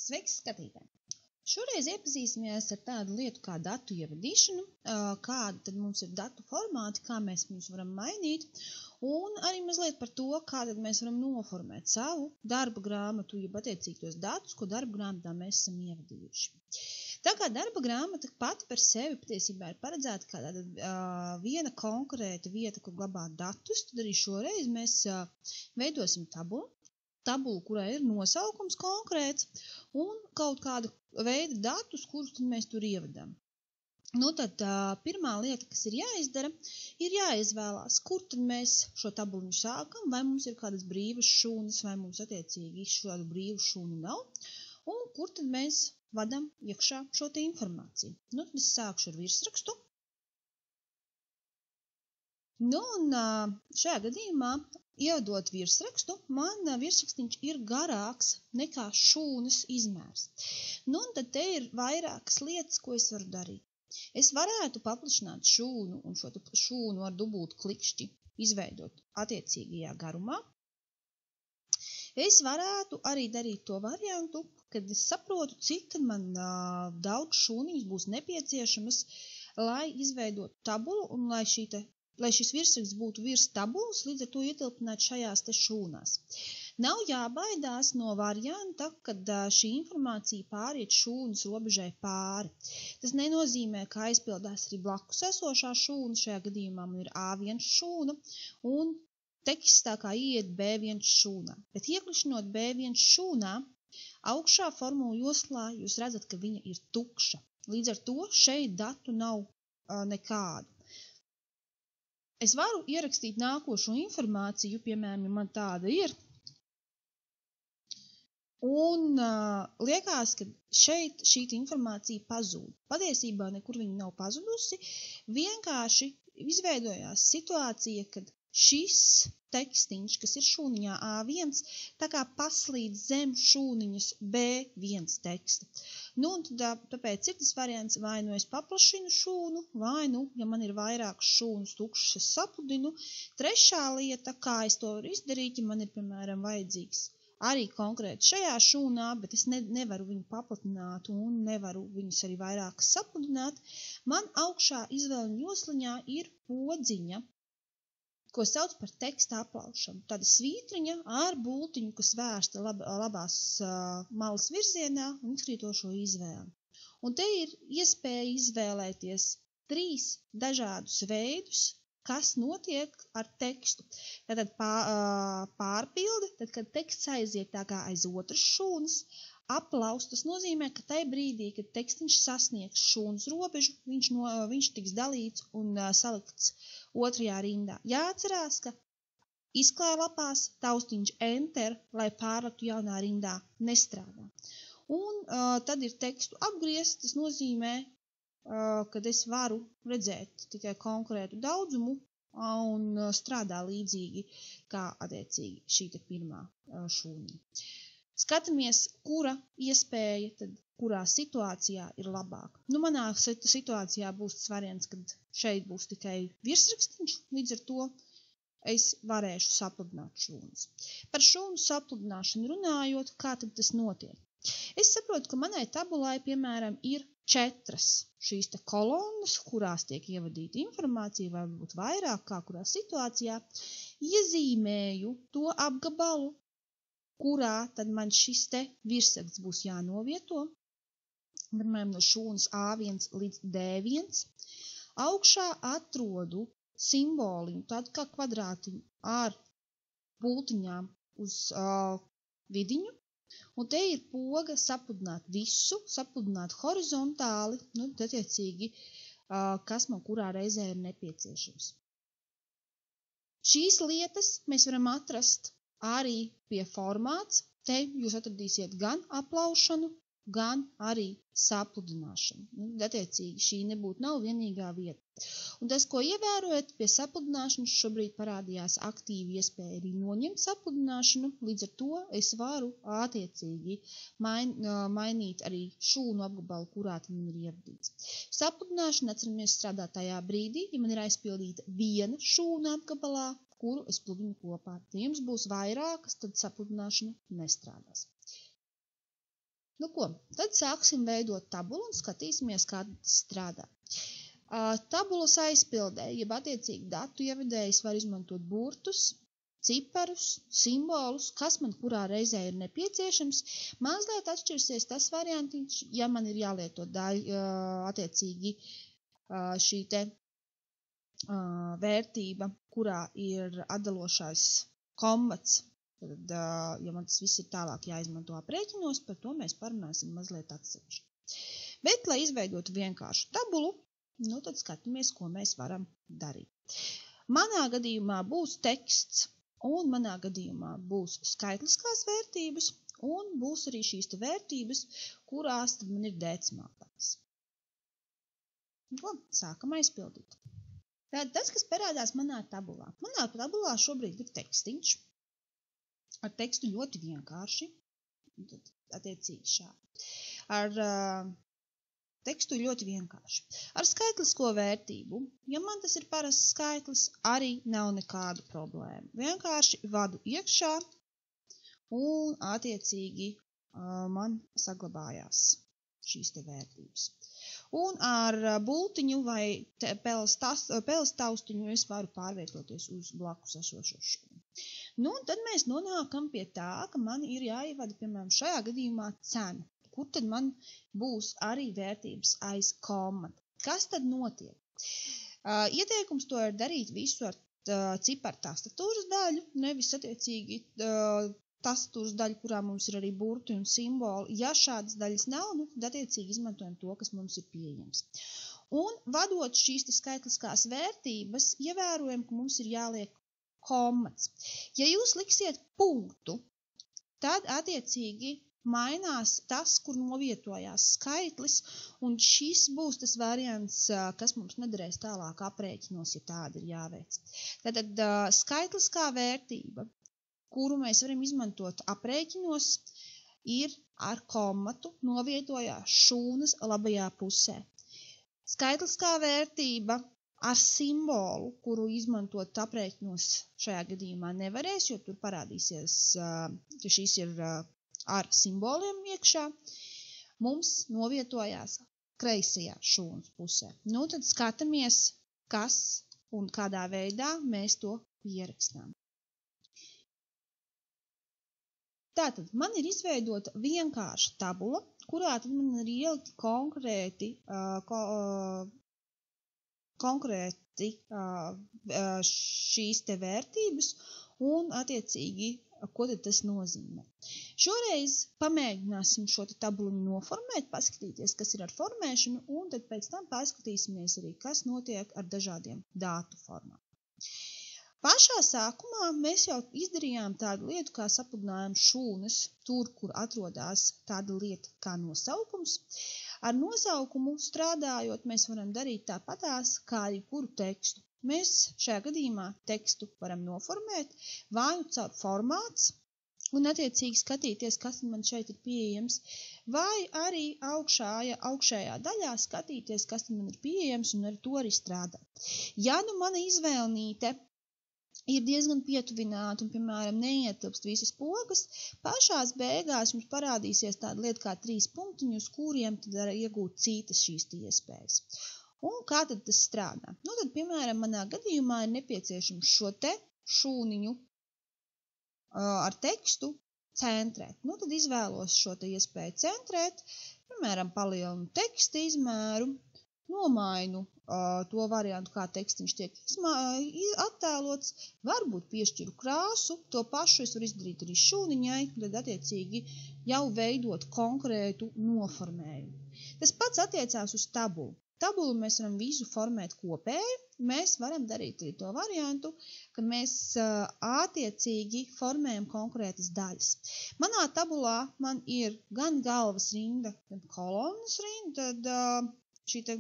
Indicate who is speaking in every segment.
Speaker 1: Sveiks, skatītāji! Šoreiz iepazīsimies ar tādu lietu kā datu ievadīšanu, kāda tad mums ir datu formāti, kā mēs viņus varam mainīt, un arī mazliet par to, kā tad mēs varam noformēt savu darba grāmatu, jeb attiecīgi tos datus, ko darba grāmatā mēs esam ievadījuši. Tā kā darba grāmata pati par sevi patiesībā ir paredzēta kā tāda viena konkrēta vieta, kur glabāt datus, tad arī šoreiz mēs veidosim tabulu, kurā ir nosaukums konkrēts un kaut kāda veida datus, kurus tad mēs tur ievadām. Nu tad pirmā lieta, kas ir jāizdara, ir jāizvēlās, kur tad mēs šo tabuliņu sākam, vai mums ir kādas brīvas šūnas, vai mums attiecīgi šādu brīvu šūnu nav, un kur tad mēs vadam iekšā šo te informāciju. Nu tad es sākšu ar virsrakstu. Nu un šajā gadījumā, ievadot virsrakstu, man virsrakstiņš ir garāks nekā šūnas izmērs. Nu un tad te ir vairākas lietas, ko es varu darīt. Es varētu paplašināt šūnu un šo šūnu ar dubultu klikšķi izveidot attiecīgajā garumā. Es varētu arī darīt to variantu, kad es saprotu, cik man daudz šūniņas būs nepieciešamas, lai izveidotu tabulu un lai šis virsraksts būtu virs tabulas, līdz ar to ietilpināt šajās te šūnās. Nav jābaidās no varianta, kad šī informācija pāriet šūnas robežai pāri. Tas nenozīmē, ka aizpildās arī blakus esošā šūna, šajā gadījumā man ir A1 šūna, un teksts tā kā iet B1 šūnā. Bet ieklišanot B1 šūnā, augšā formulu joslā jūs redzat, ka viņa ir tukša. Līdz ar to šeit datu nav nekādu. Es varu ierakstīt nākošo informāciju, piemēram, ja man tāda ir. Un liekas, ka šeit šī informācija pazūd. Patiesībā nekur viņa nav pazudusi. Vienkārši izveidojās situācija, kad šis tekstiņš, kas ir šūniņā A1, tā kā paslīd zem šūniņas B1 teksta. Nu, un tāpēc ir tas variants, vai nu es paplašinu šūnu, vai nu, ja man ir vairākas šūnas tukšas, es sapludinu. Trešā lieta, kā es to varu izdarīt, ja man ir, piemēram, vajadzīgs arī konkrēti šajā šūnā, bet es nevaru viņu paplatināt un nevaru viņus arī vairākas sapludināt, man augšā izvēļņu josliņā ir podziņa, ko sauc par teksta aplaušanu. Tāda svītriņa ar bultiņu, kas vērsta labās malas virzienā un izkrītošo izvēli. Un te ir iespēja izvēlēties 3 dažādus veidus, kas notiek ar tekstu. Tātad pārpilde, tad, kad teksts aiziet tā kā aiz otras šūnas, aplaus, tas nozīmē, ka tajā brīdī, kad tekstiņš sasniegs šūnas robežu, viņš tiks dalīts un salikts otrajā rindā. Jāatcerās, ka izklāja lapās taustiņš Enter, lai pārliktu jaunā rindā, nestrādā. Un tad ir tekstu apgriezt, tas nozīmē, kad es varu redzēt tikai konkrētu daudzumu un strādā līdzīgi kā attiecīgi šī te pirmā šūniņa. Skatāmies, kura iespēja, tad kurā situācijā ir labāk. Nu, manā situācijā būs tas variants, kad šeit būs tikai virsrakstiņš, līdz ar to es varēšu sapludināt šūnas. Par šūnu sapludināšanu runājot, kā tad tas notiek? Es saprotu, ka manai tabulai, piemēram, ir 4 šīs te kolonnas, kurās tiek ievadīta informācija, vai varbūt vairāk, kā kurā situācijā, iezīmēju to apgabalu, kurā tad man šis te virsraksts būs jānovieto, piemēram, no šūnas A1 līdz D1. Augšā atrodu simboliņu, tādu kā kvadrātiņu ar bultiņām uz vidiņu, un te ir poga sapludināt visu, sapludināt horizontāli, nu, attiecīgi, kas man kurā reizē ir nepieciešams. Šīs lietas mēs varam atrast arī pie formāts. Te jūs atradīsiet gan aplaušanu, gan arī sapludināšanu. Nu, attiecīgi, šī nav vienīgā vieta. Un tas, ko ievērojat, pie sapludināšanas šobrīd parādījās aktīvi iespēja arī noņemt sapludināšanu, līdz ar to es varu attiecīgi mainīt arī šūnu apgabalu, kurā tad man ir ievadīts. Sapludināšana, atceramies, strādā tajā brīdī, ja man ir aizpildīta viena šūna apgabalā, kuru es pludinu kopā. Ja jums būs vairākas, tad sapludināšana nestrādās. Nu ko, tad sāksim veidot tabulu un skatīsimies, kā tas strādā. Tabulas aizpildē, jeb attiecīgi datu ievedējs var izmantot burtus, ciparus, simbolus, kas man kurā reizē ir nepieciešams. Mazliet atšķirsies tas variantiņš, ja man ir jālieto attiecīgi šī te vērtība, kurā ir atdalošais komats. Tad, ja man tas viss ir tālāk jāizmanto aprēķinos, par to mēs parunāsim mazliet atsevišķi. Bet, lai izveidotu vienkāršu tabulu, nu tad skatāmies, ko mēs varam darīt. Manā gadījumā būs teksts, un manā gadījumā būs skaitliskās vērtības, un būs arī šīs te vērtības, kurās tad man ir decimālais. Nu, sākam aizpildīt. Tad tas, kas parādās manā tabulā. Manā tabulā šobrīd ir tekstiņš. Ar tekstu ļoti vienkārši. Tad, attiecīgi šādi. Ar tekstu ļoti vienkārši. Ar skaitlisko vērtību, ja man tas ir parasts skaitlis, arī nav nekādu problēmu. Vienkārši vadu iekšā un attiecīgi man saglabājās šīs te vērtības. Un ar bultiņu vai peles taustiņu es varu pārvietoties uz blakus esošo šūnu. Nu, un tad mēs nonākam pie tā, ka man ir jāievada, piemēram, šajā gadījumā cena. Kur tad man būs arī vērtības aiz komata? Kas tad notiek? Ieteikums to ir darīt visu ar ciparu tastatūras daļu, nevis attiecīgi tastatūras daļu, kurā mums ir arī burti un simboli. Ja šādas daļas nav, nu, tad attiecīgi izmantojam to, kas mums ir pieejams. Un vadot šīs skaitliskās vērtības, ievērojam, ka mums ir jāliek komats. Ja jūs liksiet punktu, tad attiecīgi mainās tas, kur novietojās skaitlis, un šis būs tas variants, kas mums nederēs tālāk aprēķinos, ja tāda ir jāveic. Tātad skaitliskā vērtība, kuru mēs varam izmantot aprēķinos, ir ar komatu novietojās šūnas labajā pusē. Skaitliskā vērtība ar simbolu, kuru izmantot aprēķinos šajā gadījumā nevarēs, jo tur parādīsies, ka šis ir ar simboliem iekšā, mums novietojās kreisajā šūnas pusē. Nu, tad skatāmies, kas un kādā veidā mēs to pierakstām. Tātad, man ir izveidota vienkārša tabula, kurā tad man ir ielikti konkrēti šīs te vērtības un attiecīgi, ko tad tas nozīmē. Šoreiz pamēģināsim šo te tabulu noformēt, paskatīties, kas ir ar formēšanu, un tad pēc tam paskatīsimies arī, kas notiek ar dažādiem dātu formām. Pašā sākumā mēs jau izdarījām tādu lietu, kā sapludinājām šūnas tur, kur atrodās tāda lieta kā nosaukums. Ar nosaukumu strādājot, mēs varam darīt tāpatās kā arī kuru tekstu. Mēs šajā gadījumā tekstu varam noformēt vai nu caur formāts un attiecīgi skatīties, kas man šeit ir pieejams, vai arī augšējā daļā skatīties, kas man ir pieejams un ar to arī strādāt. Ja nu mana izvēlnīte ir diezgan pietuvināta un, piemēram, neietilpst visas pogas, pašās beigās jums parādīsies tāda lieta kā 3 punktiņi, uz kuriem tad var iegūt citas šīs iespējas. Un kā tad tas strādā? Nu, tad, piemēram, manā gadījumā ir nepieciešams šo te šūniņu ar tekstu centrēt. Nu, tad izvēlos šo te iespēju centrēt, piemēram, palielinu teksta izmēru, nomainu to variantu, kā tekstiņš tiek attēlots, varbūt piešķiru krāsu, to pašu es varu izdarīt arī šūniņai, tad attiecīgi jau veidot konkrētu noformējumu. Tas pats attiecās uz tabulu. Tabulu mēs varam visu formēt kopēji, mēs varam darīt arī to variantu, ka mēs attiecīgi formējam konkrētas daļas. Manā tabulā man ir gan galvas rinda, gan kolonas rinda, tad šī te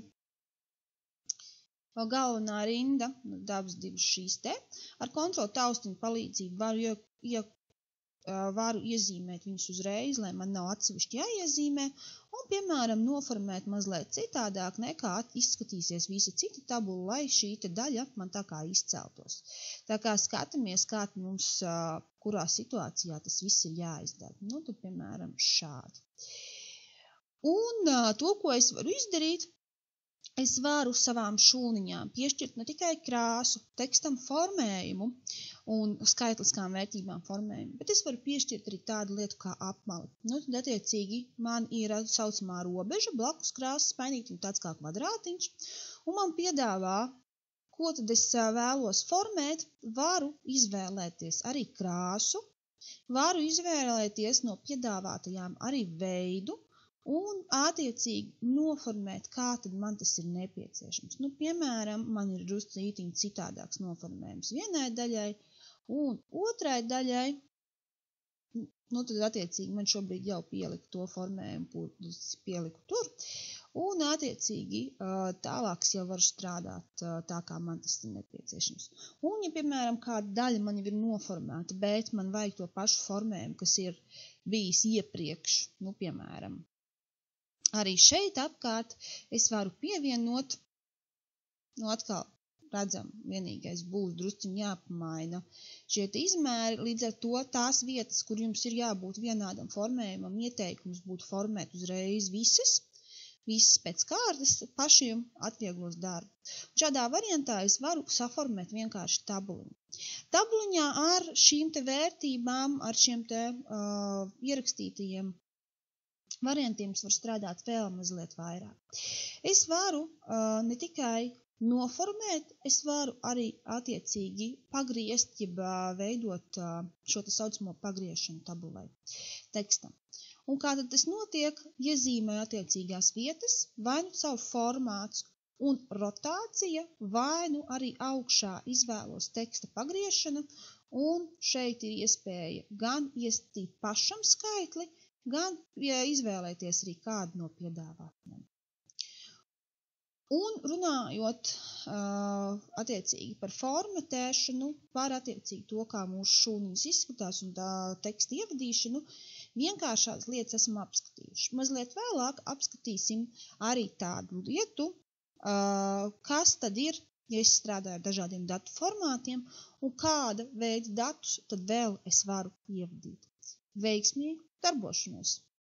Speaker 1: galvenā rinda, dabas divas šīs te, ar kontrolu taustiņu palīdzību varu iezīmēt viņus uzreiz, lai man nav atsevišķi jāiezīmē, un, piemēram, noformēt mazliet citādāk nekā izskatīsies visa cita tabula, lai šī te daļa man tā kā izceltos. Tā kā skatāmies, kā mums, kurā situācijā tas viss ir jāizdara. Nu, tad, piemēram, šādi. Un to, ko es varu izdarīt, es varu savām šūniņām piešķirt ne tikai krāsu, tekstam formējumu un skaitliskām vērtībām formējumu, bet es varu piešķirt arī tādu lietu kā apmali. Nu, tad attiecīgi man ir saucamā robeža, blakus krāsas mainītiņa, tāds kā kvadrātiņš, un man piedāvā, ko tad es vēlos formēt, varu izvēlēties arī krāsu, varu izvēlēties no piedāvātajām arī veidu, un attiecīgi noformēt, kā tad man tas ir nepieciešams. Nu, piemēram, man ir druscītiņi citādāks noformējums vienai daļai, un otrai daļai, nu, tad attiecīgi man šobrīd jau pieliku to formējumu, kur pieliku tur, un attiecīgi tālāk es jau varu strādāt tā, kā man tas ir nepieciešams. Un, ja, piemēram, kāda daļa man jau ir noformēta, bet man vajag to pašu formējumu, kas ir bijis iepriekš, nu, piemēram, arī šeit apkārt es varu pievienot, nu atkal redzam, vienīgais būs drusciņi jāpamaina šie izmēri, līdz ar to tās vietas, kur jums ir jābūt vienādam formējumam, ieteikums būtu formēt uzreiz visas pēc kārtas, pašiem atvieglos darbu. Šādā variantā es varu saformēt vienkārši tabuliņu. Tabuliņā ar šīm te vērtībām, ar šiem te ierakstītajiem variantiem es varu strādāt vēl mazliet vairāk. Es varu ne tikai noformēt, es varu arī attiecīgi pagriezt, jeb veidot šo te saucamo pagriešanu tabulai tekstam. Un kā tad tas notiek, iezīmēju attiecīgās vietas, vai nu caur formāts un rotācija, vai nu arī augšā izvēlos teksta pagriešanu, un šeit ir iespēja gan iestatīt pašam skaitli, gan izvēlēties arī kādu no piedāvātiem. Un runājot attiecīgi par formatēšanu, par attiecīgi to, kā mūsu šūniņas izskatās un tā teksta ievadīšanu, vienkāršās lietas esam apskatījuši. Mazliet vēlāk apskatīsim arī tādu lietu, kas tad ir, ja es strādāju ar dažādiem datu formātiem, un kāda veida datus tad vēl es varu ievadīt. Veiksmīgu darbošanos!